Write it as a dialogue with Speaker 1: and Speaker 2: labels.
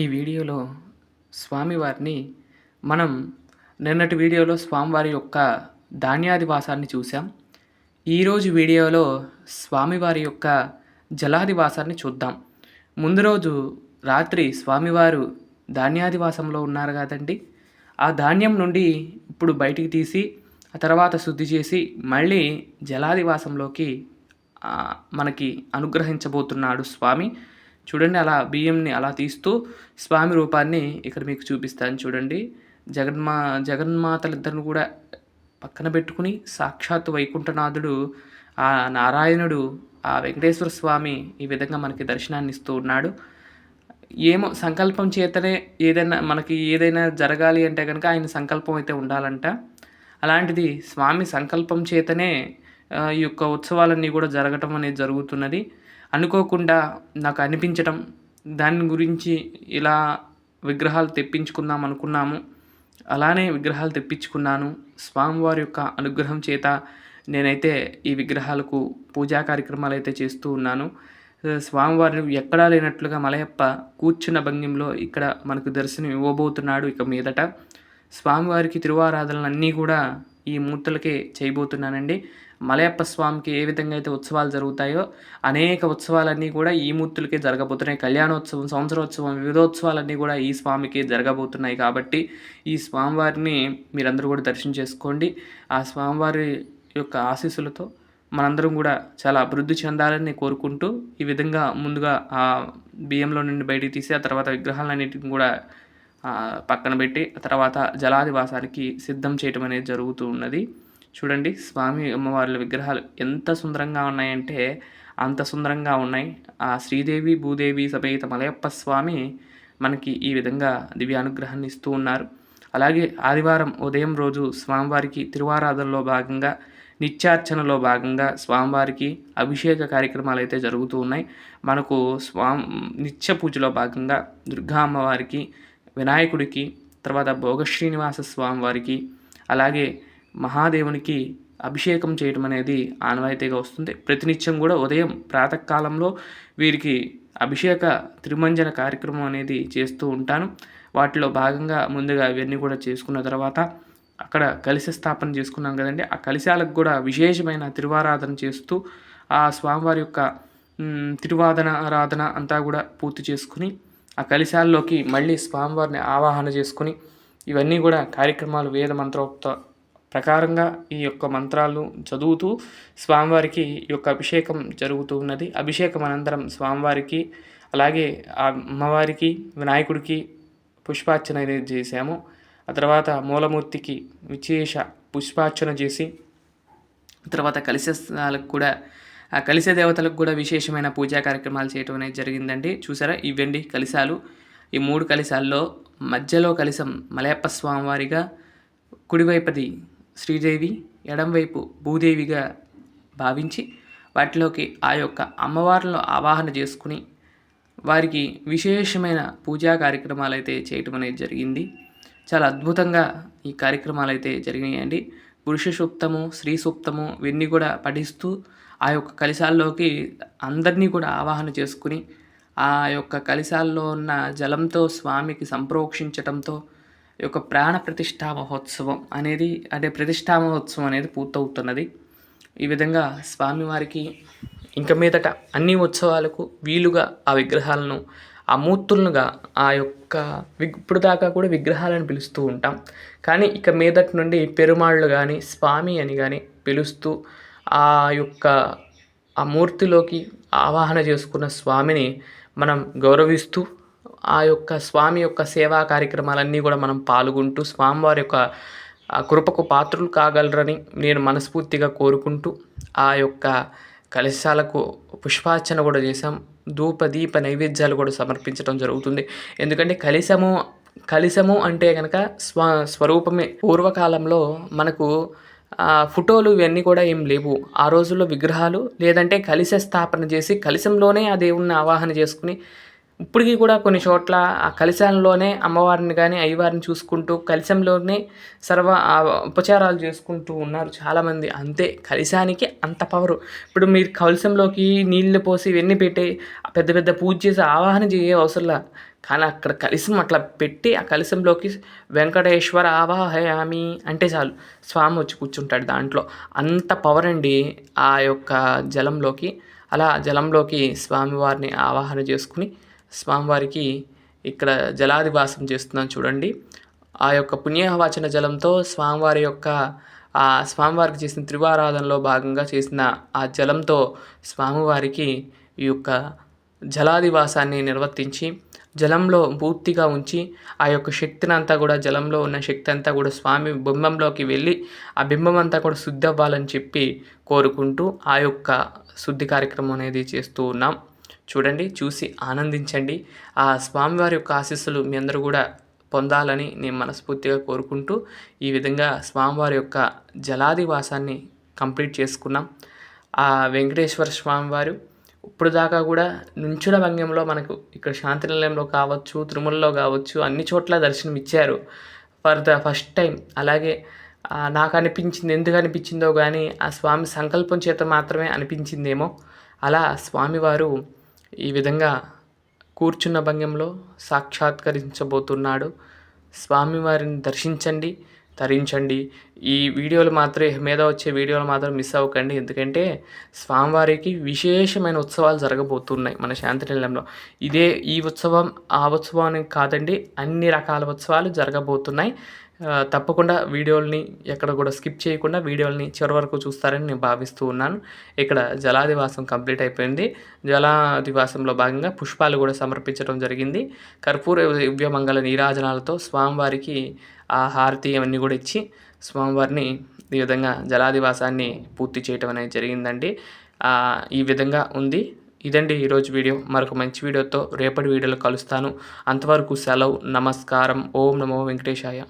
Speaker 1: ఈ వీడియోలో స్వామివారిని మనం నిన్నటి వీడియోలో స్వామివారి యొక్క ధాన్యాదివాసాన్ని చూసాం. ఈరోజు వీడియోలో స్వామివారి యొక్క జలాదివాసాన్ని చూద్దాం. ముందు రోజు రాత్రి స్వామివారు ధాన్యాదివాసంలో ఉన్నారు కదండి. ఆ ధాన్యం నుండి ఇప్పుడు బయటికి తీసి ఆ తర్వాత శుద్ధి చేసి మళ్ళీ జలాదివాసంలోకి మనకి అనుగ్రహించబోతున్నాడు స్వామి. చూడండి, అలా బియ్యంని అలా తీస్తూ స్వామి రూపాన్ని ఇక్కడ మీకు చూపిస్తాను చూడండి. జగన్మాతలిద్దరిని కూడా పక్కన పెట్టుకుని సాక్షాత్తు వైకుంఠనాథుడు, ఆ నారాయణుడు, ఆ వెంకటేశ్వర స్వామి ఈ విధంగా మనకి దర్శనాన్ని ఇస్తూ ఉన్నాడు. ఏమో సంకల్పం చేతనే ఏదైనా జరగాలి అంటే కనుక ఆయన సంకల్పం అయితే ఉండాలంట. అలాంటిది స్వామి సంకల్పం చేతనే ఈ యొక్క ఉత్సవాలన్నీ కూడా జరగటం అనేది జరుగుతున్నది. అనుకోకుండా నాకు అనిపించటం, దాని గురించి ఇలా విగ్రహాలు తెప్పించుకుందాం అనుకున్నాము. అలానే విగ్రహాలు తెప్పించుకున్నాను. స్వామివారి యొక్క అనుగ్రహం చేత నేనైతే ఈ విగ్రహాలకు పూజా కార్యక్రమాలు అయితే చేస్తూ ఉన్నాను. స్వామివారిని ఎక్కడా లేనట్లుగా మలయప్ప కూర్చున్న భంగిమలో ఇక్కడ మనకు దర్శనం ఇవ్వబోతున్నాడు. ఇక మీదట స్వామివారికి తిరువారాధనలన్నీ కూడా ఈ మూర్తులకే చేయబోతున్నానండి. మలయప్ప స్వామికి ఏ విధంగా అయితే ఉత్సవాలు జరుగుతాయో అనేక ఉత్సవాలన్నీ కూడా ఈ మూర్తులకే జరగబోతున్నాయి. కళ్యాణోత్సవం, సంవత్సరోత్సవం, వివిధోత్సవాలన్నీ కూడా ఈ స్వామికి జరగబోతున్నాయి. కాబట్టి ఈ స్వామివారిని మీరందరూ కూడా దర్శనం చేసుకోండి. ఆ స్వామివారి యొక్క ఆశీస్సులతో మనందరం కూడా చాలా అభివృద్ధి చెందాలని కోరుకుంటూ ఈ విధంగా ముందుగా ఆ బియ్యంలో నుండి బయటికి తీసి ఆ తర్వాత విగ్రహాలన్నిటిని కూడా పక్కన పెట్టి ఆ తర్వాత జలాదివాసానికి సిద్ధం చేయటం అనేది జరుగుతూ ఉన్నది. చూడండి, స్వామి అమ్మవార్ల విగ్రహాలు ఎంత సుందరంగా ఉన్నాయంటే అంత సుందరంగా ఉన్నాయి. ఆ శ్రీదేవి భూదేవి సమేత మలయప్ప స్వామి మనకి ఈ విధంగా దివ్యానుగ్రహాన్ని ఇస్తూ ఉన్నారు. అలాగే ఆదివారం ఉదయం రోజు స్వామివారికి తిరువారాధనలో భాగంగా, నిత్యార్చనలో భాగంగా స్వామివారికి అభిషేక కార్యక్రమాలు అయితే జరుగుతూ ఉన్నాయి. మనకు నిత్య పూజలో భాగంగా దుర్గా అమ్మవారికి, వినాయకుడికి, తర్వాత భోగ శ్రీనివాస స్వామివారికి, అలాగే మహాదేవునికి అభిషేకం చేయడం అనేది ఆనవాయితీగా వస్తుంది. ప్రతినిత్యం కూడా ఉదయం ప్రాతకాలంలో వీరికి అభిషేక తిరుమంజన కార్యక్రమం అనేది చేస్తూ ఉంటాను. వాటిలో భాగంగా ముందుగా ఇవన్నీ కూడా చేసుకున్న తర్వాత అక్కడ కలశ స్థాపన చేసుకున్నాం కదండి. ఆ కలశాలకు కూడా విశేషమైన తిరువారాధన చేస్తూ ఆ స్వామివారి యొక్క ఆరాధన అంతా కూడా పూర్తి చేసుకుని ఆ కలశాల్లోకి మళ్ళీ స్వామివారిని ఆవాహన చేసుకుని ఇవన్నీ కూడా కార్యక్రమాలు వేద మంత్రోక్త ప్రకారంగా ఈ యొక్క మంత్రాలు చదువుతూ స్వామివారికి ఈ యొక్క అభిషేకం జరుగుతూ ఉన్నది. అభిషేకం అనంతరం స్వామివారికి అలాగే ఆ అమ్మవారికి, వినాయకుడికి పుష్పార్చన అనేది చేశాము. ఆ తర్వాత మూలమూర్తికి విశేష పుష్పార్చన చేసి తర్వాత కలశాలకు కూడా ఆ కలశ దేవతలకు కూడా విశేషమైన పూజా కార్యక్రమాలు చేయటం అనేది జరిగిందండి. చూసారా, ఇవండి కలశాలు. ఈ 3 కలశాల్లో మధ్యలో కలశం మలయప్ప స్వామివారిగా, కుడివైపుది శ్రీదేవి, ఎడంవైపు భూదేవిగా భావించి వాటిలోకి ఆ యొక్క అమ్మవార్లను ఆవాహన చేసుకుని వారికి విశేషమైన పూజా కార్యక్రమాలు అయితే చేయటం అనేది జరిగింది. చాలా అద్భుతంగా ఈ కార్యక్రమాలు అయితే జరిగినాయండి. పురుష సూక్తము, స్త్రీ సూక్తము ఇవన్నీ కూడా పఠిస్తూ ఆ యొక్క కలశాల్లోకి అందరినీ కూడా ఆవాహన చేసుకుని ఆ యొక్క కలశాల్లో ఉన్న జలంతో స్వామికి సంప్రోక్షించటంతో ఈ యొక్క ప్రాణ ప్రతిష్ఠా మహోత్సవం అనేది ప్రతిష్ఠా మహోత్సవం అనేది పూర్తవుతున్నది. ఈ విధంగా స్వామివారికి ఇంక మీదట అన్ని ఉత్సవాలకు వీలుగా ఆ విగ్రహాలను, ఆ మూర్తులుగా ఆ యొక్క ఇప్పుడు దాకా కూడా విగ్రహాలను పిలుస్తూ ఉంటాం. కానీ ఇక మీదటి నుండి పెరుమాళ్ళు కానీ స్వామి అని కానీ పిలుస్తూ ఆ యొక్క ఆ మూర్తిలోకి ఆవాహన చేసుకున్న స్వామిని మనం గౌరవిస్తూ ఆ యొక్క స్వామి యొక్క సేవా కార్యక్రమాలన్నీ కూడా మనం పాల్గొంటూ స్వామివారి యొక్క కృపకు పాత్రులు కాగలరని నేను మనస్ఫూర్తిగా కోరుకుంటూ ఆ యొక్క కలశాలకు పుష్పార్చన కూడా చేసాం. ధూప దీప నైవేద్యాలు కూడా సమర్పించడం జరుగుతుంది. ఎందుకంటే కలశము అంటే కనుక స్వరూపమే. పూర్వకాలంలో మనకు ఫోటోలు ఇవన్నీ కూడా ఏం లేవు. ఆ రోజుల్లో విగ్రహాలు లేదంటే కలశ స్థాపన చేసి కలశంలోనే ఆ దేవుణ్ణి ఆవాహన చేసుకుని ఇప్పటికీ కూడా కొన్ని చోట్ల ఆ కలశంలోనే అమ్మవారిని కానీ అయ్యవారిని చూసుకుంటూ కలశంలోనే ఉపచారాలు చేసుకుంటూ ఉన్నారు చాలామంది. అంతే, కలశానికి అంత పవరు. ఇప్పుడు మీరు కలశంలోకి నీళ్లు పోసి ఇవన్నీ పెట్టి పెద్ద పెద్ద పూజ చేసి ఆవాహన చేయ అవసరంలా. కానీ అక్కడ కలశం అట్లా పెట్టి ఆ కలశంలోకి వెంకటేశ్వర ఆవాహయామి అంటే చాలు స్వామి వచ్చి కూర్చుంటాడు దాంట్లో. అంత పవర్ అండి ఆ యొక్క జలంలోకి. అలా జలంలోకి స్వామివారిని ఆవాహన చేసుకుని స్వామివారికి ఇక్కడ జలాదివాసం చేస్తున్నాను చూడండి. ఆ యొక్క పుణ్యవాచన జలంతో స్వామివారి యొక్క ఆ స్వామివారికి చేసిన త్రివారాధనలో భాగంగా చేసిన ఆ జలంతో స్వామివారికి ఈ యొక్క జలాదివాసాన్ని నిర్వర్తించి జలంలో పూర్తిగా ఉంచి ఆ యొక్క శక్తిని అంతా కూడా జలంలో ఉన్న శక్తి అంతా కూడా స్వామి బింబంలోకి వెళ్ళి ఆ బింబం అంతా కూడా శుద్ధి అవ్వాలని చెప్పి కోరుకుంటూ ఆ యొక్క శుద్ధి కార్యక్రమం అనేది చేస్తూ ఉన్నాం. చూడండి, చూసి ఆనందించండి. ఆ స్వామివారి యొక్క ఆశీస్సులు మీ అందరూ కూడా పొందాలని నేను మనస్ఫూర్తిగా కోరుకుంటూ ఈ విధంగా స్వామివారి యొక్క జలాదివాసాన్ని కంప్లీట్ చేసుకున్నాం. ఆ వెంకటేశ్వర స్వామివారు ఇప్పుడు దాకా కూడా నుంచుడ భంగిమలో మనకు ఇక్కడ శాంతినిలయంలో కావచ్చు, తిరుమలలో కావచ్చు, అన్ని చోట్ల దర్శనం ఇచ్చారు ఫర్ ద ఫస్ట్ టైం. అలాగే నాకు అనిపించింది, ఎందుకు అనిపించిందో కానీ ఆ స్వామి సంకల్పం చేత మాత్రమే అనిపించిందేమో, అలా స్వామివారు ఈ విధంగా కూర్చున్న భంగిమలో సాక్షాత్కరించబోతున్నాడు. స్వామివారిని దర్శించండి, తరించండి. ఈ వీడియోలు మాత్రం మీద వచ్చే వీడియోలు మాత్రం మిస్ అవ్వకండి. ఎందుకంటే స్వామివారికి విశేషమైన ఉత్సవాలు జరగబోతున్నాయి మన శాంతినిలయంలో. ఈ ఉత్సవం ఆ ఉత్సవం అని కాదండి, అన్ని రకాల ఉత్సవాలు జరగబోతున్నాయి. తప్పకుండా వీడియోల్ని ఎక్కడ కూడా స్కిప్ చేయకుండా వీడియోల్ని చివరి వరకు చూస్తారని నేను భావిస్తూ ఉన్నాను. ఇక్కడ జలాదివాసం కంప్లీట్ అయిపోయింది. జలాదివాసంలో భాగంగా పుష్పాలు కూడా సమర్పించడం జరిగింది. కర్పూర దివ్యమంగళ నీరాజనాలతో స్వామివారికి ఆ హారతి అవన్నీ కూడా ఇచ్చి స్వామివారిని ఈ విధంగా జలాదివాసాన్ని పూర్తి చేయటం అనేది జరిగిందండి. ఈ విధంగా ఉంది. ఇదండి ఈరోజు వీడియో. మరొక మంచి వీడియోతో రేపటి వీడియోలో కలుస్తాను. అంతవరకు సెలవు. నమస్కారం. ఓం నమో వెంకటేశాయ.